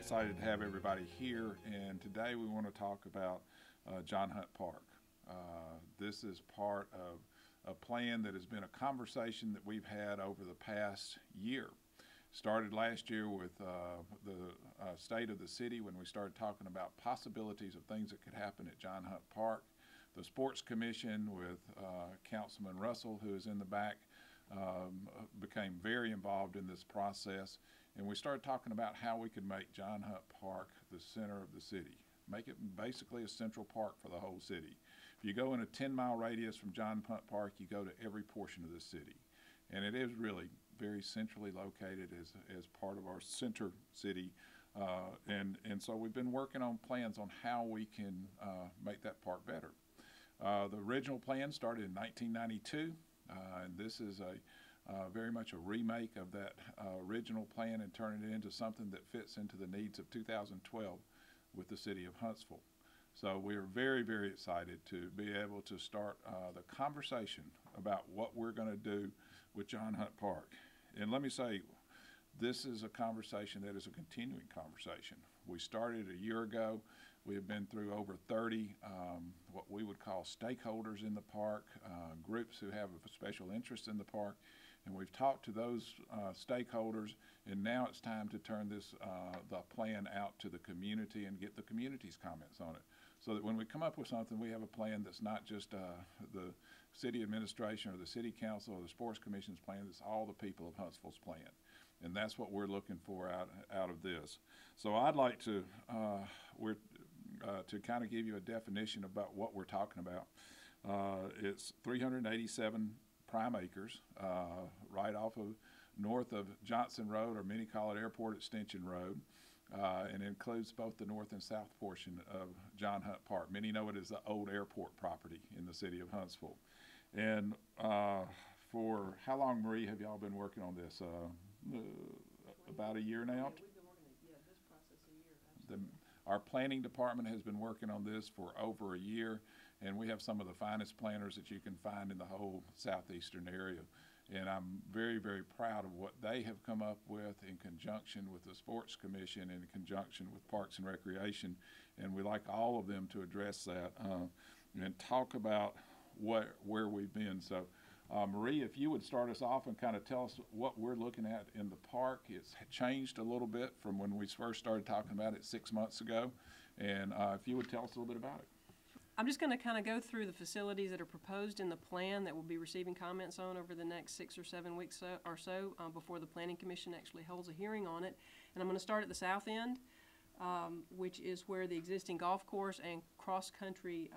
excited to have everybody here, and today we want to talk about John Hunt Park. This is part of a plan that has been a conversation that we've had over the past year. Started last year with the state of the city when we started talking about possibilities of things that could happen at John Hunt Park. The Sports Commission with Councilman Russell, who is in the back, became very involved in this process, and we started talking about how we could make John Hunt Park the center of the city, make it basically a central park for the whole city. If you go in a 10-mile radius from John Hunt Park, you go to every portion of the city, and it is really very centrally located as part of our center city, and so we've been working on plans on how we can make that park better. The original plan started in 1992, and this is very much a remake of that original plan and turning it into something that fits into the needs of 2012 with the City of Huntsville. So we are very, very excited to be able to start the conversation about what we're going to do with John Hunt Park. And let me say, this is a conversation that is a continuing conversation. We started a year ago. We have been through over 30 what we would call stakeholders in the park, groups who have a special interest in the park, and we've talked to those stakeholders, and now it's time to turn this the plan out to the community and get the community's comments on it, so that when we come up with something, we have a plan that's not just the city administration or the city council or the sports commission's plan, it's all the people of Huntsville's plan. And that's what we're looking for out of this. So I'd like to to kind of give you a definition about what we're talking about. It's 387 prime acres right off of north of Johnson Road, or many call it Airport Extension Road, and includes both the north and south portion of John Hunt Park. Many know it as the old airport property in the city of Huntsville. And for how long, Marie, have y'all been working on this? About a year now? We've been working on this process a year. Our planning department has been working on this for over a year, and we have some of the finest planners that you can find in the whole southeastern area. And I'm very, very proud of what they have come up with in conjunction with the Sports Commission and in conjunction with Parks and Recreation. And we like all of them to address that and talk about where we've been. So Marie, if you would start us off and kind of tell us what we're looking at in the park. It's changed a little bit from when we first started talking about it 6 months ago. And if you would tell us a little bit about it. I'm just going to kind of go through the facilities that are proposed in the plan that we'll be receiving comments on over the next 6 or 7 weeks or so before the Planning Commission actually holds a hearing on it. And I'm going to start at the south end, which is where the existing golf course and cross-country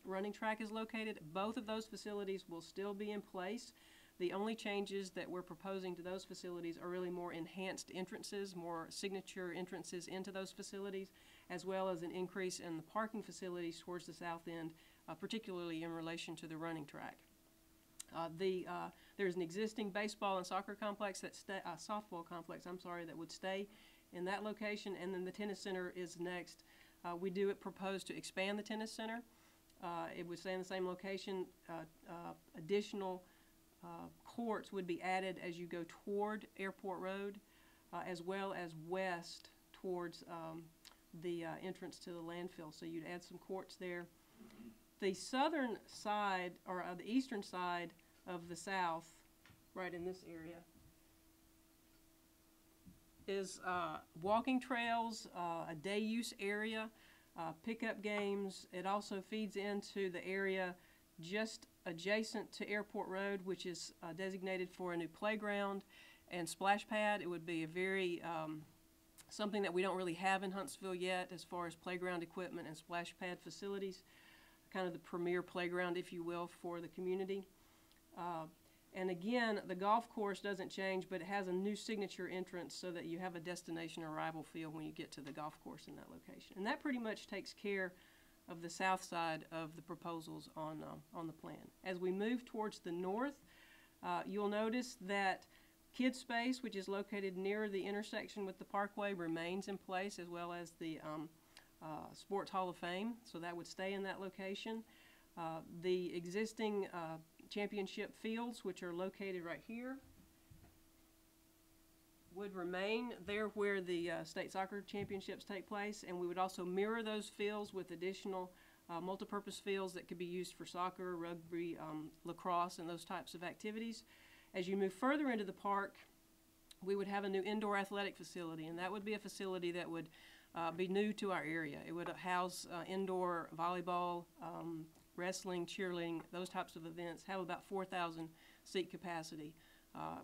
running track is located. Both of those facilities will still be in place. The only changes that we're proposing to those facilities are really more enhanced entrances, more signature entrances into those facilities, as well as an increase in the parking facilities towards the south end, particularly in relation to the running track. There's an existing baseball and soccer complex, softball complex, that would stay in that location, and then the tennis center is next. We do propose to expand the tennis center. It would stay in the same location. Additional courts would be added as you go toward Airport Road, as well as west towards the entrance to the landfill. So you'd add some courts there. The southern side, or the eastern side of the south, right in this area, is walking trails, a day use area, pickup games. It also feeds into the area just adjacent to Airport Road, which is designated for a new playground and splash pad. It would be a very something that we don't really have in Huntsville yet as far as playground equipment and splash pad facilities, kind of the premier playground, if you will, for the community. And again, the golf course doesn't change, but it has a new signature entrance so that you have a destination arrival field when you get to the golf course in that location. And that pretty much takes care of the south side of the proposals on the plan. As we move towards the north, you'll notice that Kids Space, which is located near the intersection with the Parkway, remains in place, as well as the Sports Hall of Fame, so that would stay in that location. The existing championship fields, which are located right here, would remain there where the state soccer championships take place, and we would also mirror those fields with additional multipurpose fields that could be used for soccer, rugby, lacrosse, and those types of activities. As you move further into the park, we would have a new indoor athletic facility, and that would be a facility that would be new to our area. It would house indoor volleyball, wrestling, cheerleading, those types of events, have about 4,000 seat capacity,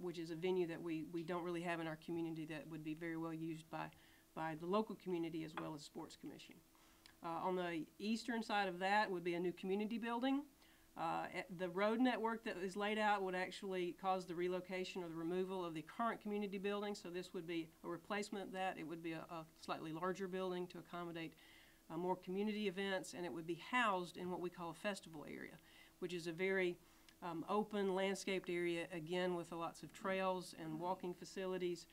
which is a venue that we don't really have in our community that would be very well used by the local community as well as Sports Commission. On the eastern side of that would be a new community building. The road network that is laid out would actually cause the relocation or the removal of the current community building, so this would be a replacement of that. It would be a slightly larger building to accommodate more community events, and it would be housed in what we call a festival area, which is a very open landscaped area, again with lots of trails and walking facilities,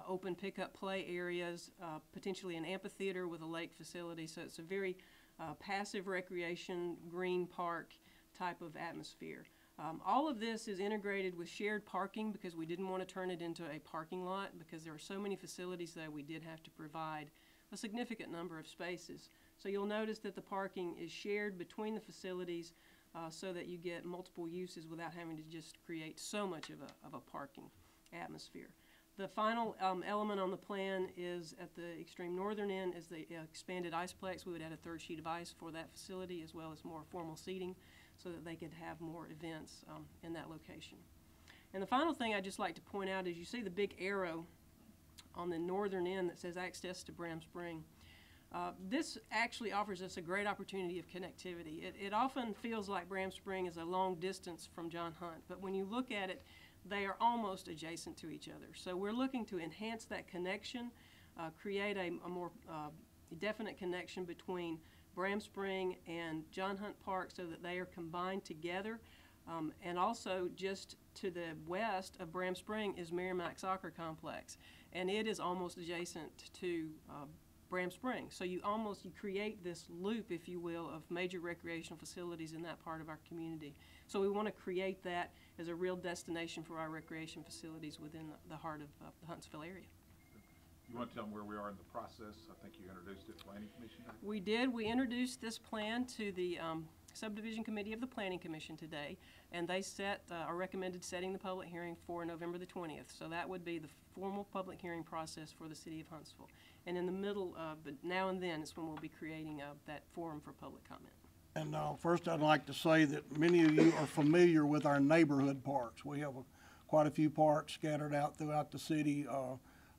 open pickup play areas, potentially an amphitheater with a lake facility. So it's a very passive recreation, green park type of atmosphere. All of this is integrated with shared parking because we didn't want to turn it into a parking lot because there are so many facilities that we did have to provide a significant number of spaces. So you'll notice that the parking is shared between the facilities so that you get multiple uses without having to just create so much of a parking atmosphere. The final element on the plan is at the extreme northern end is the expanded iceplex. We would add a third sheet of ice for that facility as well as more formal seating so that they could have more events in that location. And the final thing I'd just like to point out is you see the big arrow on the northern end that says access to Bram Spring. This actually offers us a great opportunity of connectivity. It often feels like Bram Spring is a long distance from John Hunt, but when you look at it, they are almost adjacent to each other. So we're looking to enhance that connection, create a more definite connection between Bram Spring and John Hunt Park so that they are combined together. And also just to the west of Bram Spring is Merrimack Soccer Complex, and it is almost adjacent to Bram Spring. So you create this loop, if you will, of major recreational facilities in that part of our community. So we want to create that as a real destination for our recreation facilities within the heart of the Huntsville area. You want to tell them where we are in the process? I think you introduced it to Planning Commission. We did. We introduced this plan to the Subdivision Committee of the Planning Commission today, and they recommended setting the public hearing for November the 20th. So that would be the formal public hearing process for the City of Huntsville. And in the middle, but now and then, is when we'll be creating that forum for public comment. And first, I'd like to say that many of you are familiar with our neighborhood parks. We have quite a few parks scattered out throughout the city.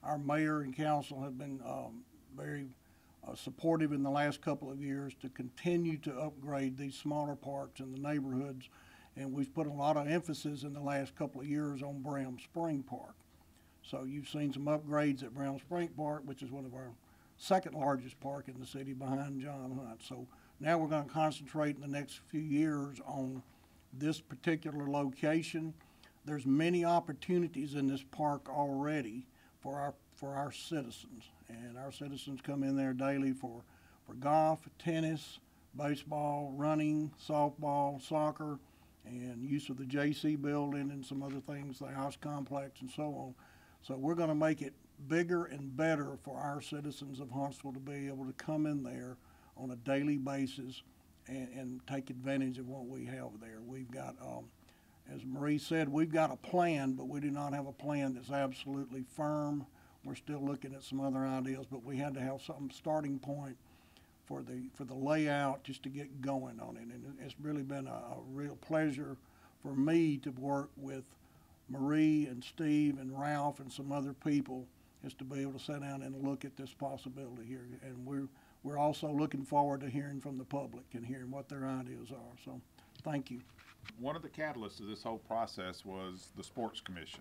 Our mayor and council have been very supportive in the last couple of years to continue to upgrade these smaller parks in the neighborhoods. And we've put a lot of emphasis in the last couple of years on Bram Spring Park. So you've seen some upgrades at Bram Spring Park, which is one of our second largest park in the city behind John Hunt. So now we're going to concentrate in the next few years on this particular location. There's many opportunities in this park already for our citizens, and our citizens come in there daily for golf, tennis, baseball, running, softball, soccer, and use of the JC building and some other things, the house complex and so on. So we're going to make it bigger and better for our citizens of Huntsville to be able to come in there on a daily basis and take advantage of what we have there. We've got, as Marie said, we've got a plan, but we do not have a plan that's absolutely firm. We're still looking at some other ideas, but we had to have some starting point for the layout just to get going on it. And it's really been a real pleasure for me to work with Marie and Steve and Ralph and some other people, is to be able to sit down and look at this possibility here. And we're also looking forward to hearing from the public and hearing what their ideas are. So thank you. One of the catalysts of this whole process was the Sports Commission.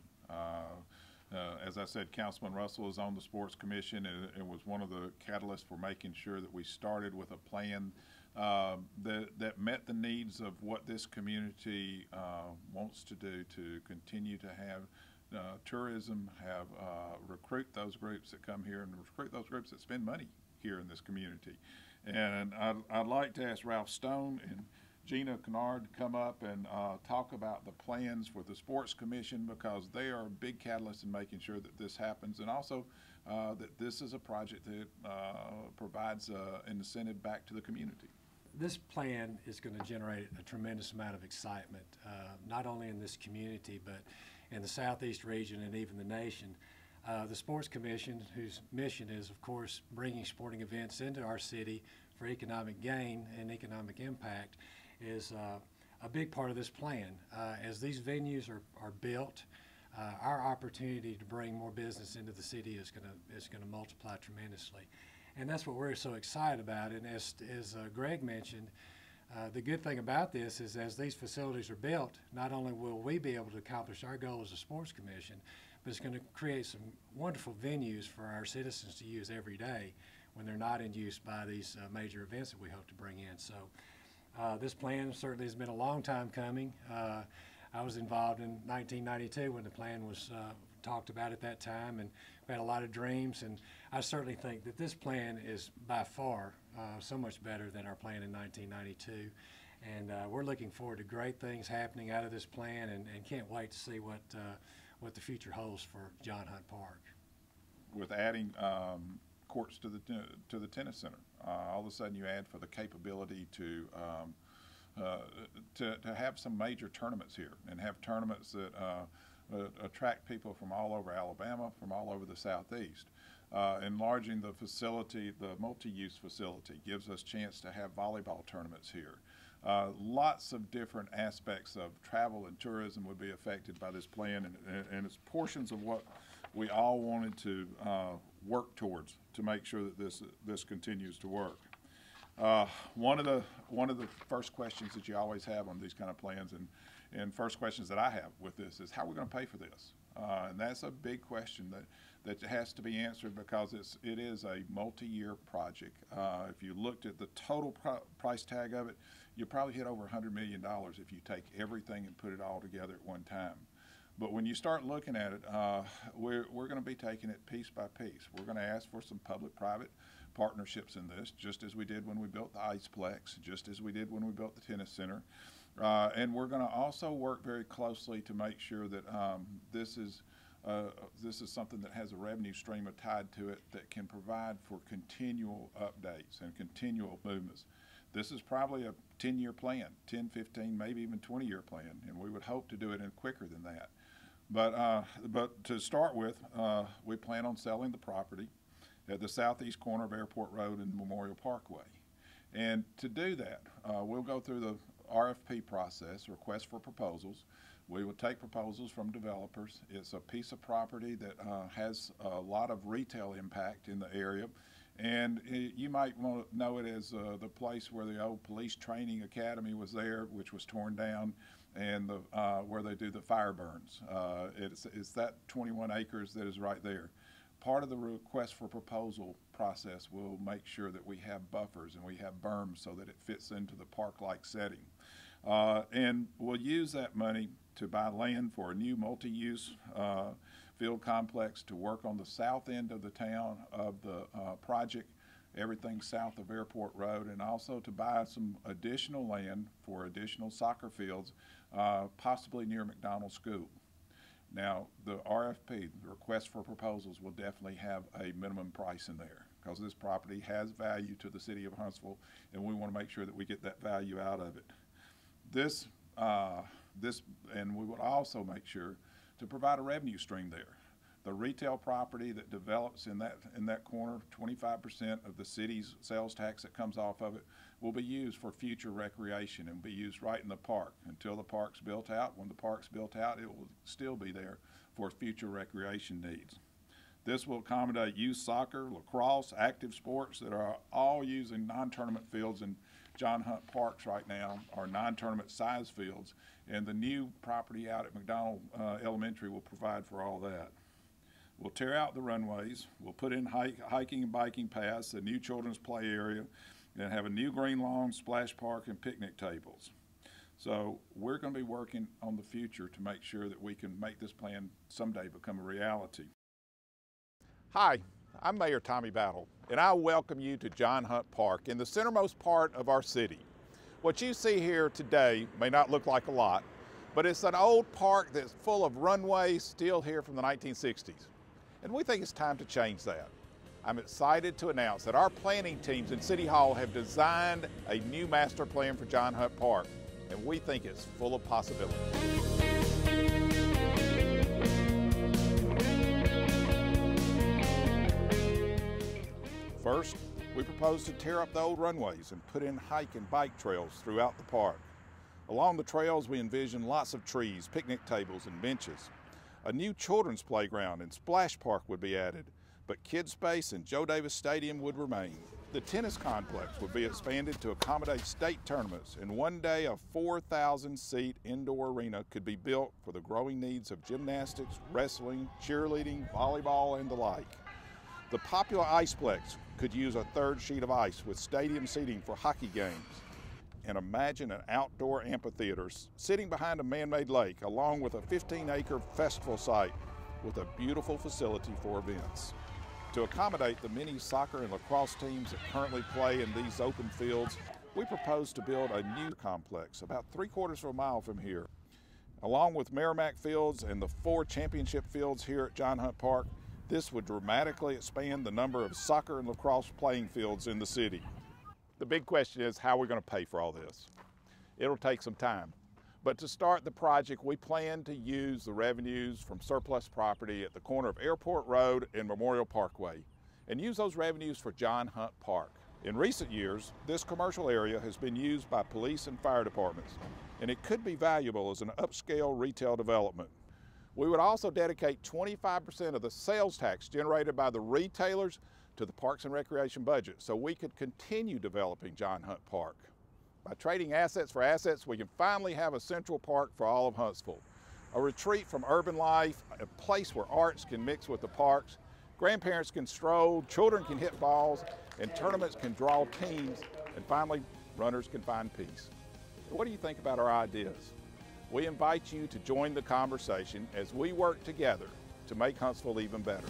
As I said, Councilman Russell is on the Sports Commission, and it was one of the catalysts for making sure that we started with a plan that met the needs of what this community wants to do to continue to have tourism, recruit those groups that come here, and recruit those groups that spend money here in this community. And I'd like to ask Ralph Stone and Gina Kennard to come up and talk about the plans for the Sports Commission, because they are a big catalyst in making sure that this happens, and also that this is a project that provides an incentive back to the community. This plan is going to generate a tremendous amount of excitement, not only in this community, but in the Southeast region and even the nation. The Sports Commission, whose mission is, of course, bringing sporting events into our city for economic gain and economic impact, is a big part of this plan. As these venues are built, our opportunity to bring more business into the city is going to multiply tremendously. And that's what we're so excited about. And as Greg mentioned, the good thing about this is as these facilities are built, not only will we be able to accomplish our goal as a sports commission, but it's going to create some wonderful venues for our citizens to use every day when they're not in use by these major events that we hope to bring in. So this plan certainly has been a long time coming. I was involved in 1992 when the plan was talked about at that time, and we had a lot of dreams, and I certainly think that this plan is by far so much better than our plan in 1992, and we're looking forward to great things happening out of this plan, and can't wait to see what the future holds for John Hunt Park. With adding courts to the tennis center, all of a sudden you add for the capability to have some major tournaments here, and have tournaments that attract people from all over Alabama, from all over the Southeast. Enlarging the facility, the multi-use facility, gives us chance to have volleyball tournaments here. Lots of different aspects of travel and tourism would be affected by this plan, and it's portions of what we all wanted to work towards to make sure that this continues to work. One of the first questions that you always have on these kind of plans, and first questions that I have with this, is how are we going to pay for this? And that's a big question that has to be answered, because it is a multi-year project. If you looked at the total price tag of it, you probably hit over $100 million if you take everything and put it all together at one time. But when you start looking at it, we're going to be taking it piece by piece. We're going to ask for some public-private partnerships in this, just as we did when we built the Iceplex, just as we did when we built the tennis center. And we're going to also work very closely to make sure that this is something that has a revenue stream tied to it that can provide for continual updates and continual movements. This is probably a 10-year plan, 10, 15, maybe even 20-year plan, and we would hope to do it in quicker than that. But to start with, we plan on selling the property at the southeast corner of Airport Road and Memorial Parkway. And to do that, we'll go through the RFP process, request for proposals. We will take proposals from developers. It's a piece of property that has a lot of retail impact in the area. And you might want to know it as the place where the old police training academy was there, which was torn down, and where they do the fire burns. It's that 21 acres that is right there. Part of the request for proposal process will make sure that we have buffers and we have berms so that it fits into the park-like setting. And we'll use that money to buy land for a new multi-use field complex to work on the south end of the town of the project, everything south of Airport Road, and also to buy some additional land for additional soccer fields, possibly near McDonald School. Now, the RFP, the request for proposals, will definitely have a minimum price in there, because this property has value to the City of Huntsville, and we want to make sure that we get that value out of it. And we would also make sure to provide a revenue stream there. The retail property that develops in that corner, 25% of the city's sales tax that comes off of it will be used for future recreation and be used right in the park until the park's built out. When the park's built out, it will still be there for future recreation needs. This will accommodate youth soccer, lacrosse, active sports that are all using non-tournament fields, and John Hunt Parks right now are non-tournament size fields, and the new property out at McDonald Elementary will provide for all that. We'll tear out the runways, we'll put in hiking and biking paths, a new children's play area, and have a new green lawn, splash park, and picnic tables. So we're going to be working on the future to make sure that we can make this plan someday become a reality. Hi, I'm Mayor Tommy Battle, and I welcome you to John Hunt Park in the centermost part of our city. What you see here today may not look like a lot, but it's an old park that's full of runways still here from the 1960s. And we think it's time to change that. I'm excited to announce that our planning teams in City Hall have designed a new master plan for John Hunt Park, and we think it's full of possibilities. First, we propose to tear up the old runways and put in hike and bike trails throughout the park. Along the trails, we envision lots of trees, picnic tables, and benches. A new children's playground and splash park would be added, but Kid Space and Joe Davis Stadium would remain. The tennis complex would be expanded to accommodate state tournaments, and one day a 4,000-seat indoor arena could be built for the growing needs of gymnastics, wrestling, cheerleading, volleyball, and the like. The popular Iceplex could use a third sheet of ice with stadium seating for hockey games. And imagine an outdoor amphitheater sitting behind a man-made lake along with a 15-acre festival site with a beautiful facility for events. To accommodate the many soccer and lacrosse teams that currently play in these open fields, we propose to build a new complex about 3/4 of a mile from here. Along with Merrimack Fields and the 4 championship fields here at John Hunt Park, this would dramatically expand the number of soccer and lacrosse playing fields in the city. The big question is, how are we going to pay for all this? It'll take some time. But to start the project, we plan to use the revenues from surplus property at the corner of Airport Road and Memorial Parkway and use those revenues for John Hunt Park. In recent years, this commercial area has been used by police and fire departments, and it could be valuable as an upscale retail development. We would also dedicate 25% of the sales tax generated by the retailers to the Parks and Recreation budget so we could continue developing John Hunt Park. By trading assets for assets, we can finally have a central park for all of Huntsville, a retreat from urban life, a place where arts can mix with the parks, grandparents can stroll, children can hit balls, and tournaments can draw teams, and finally, runners can find peace. What do you think about our ideas? We invite you to join the conversation as we work together to make Huntsville even better.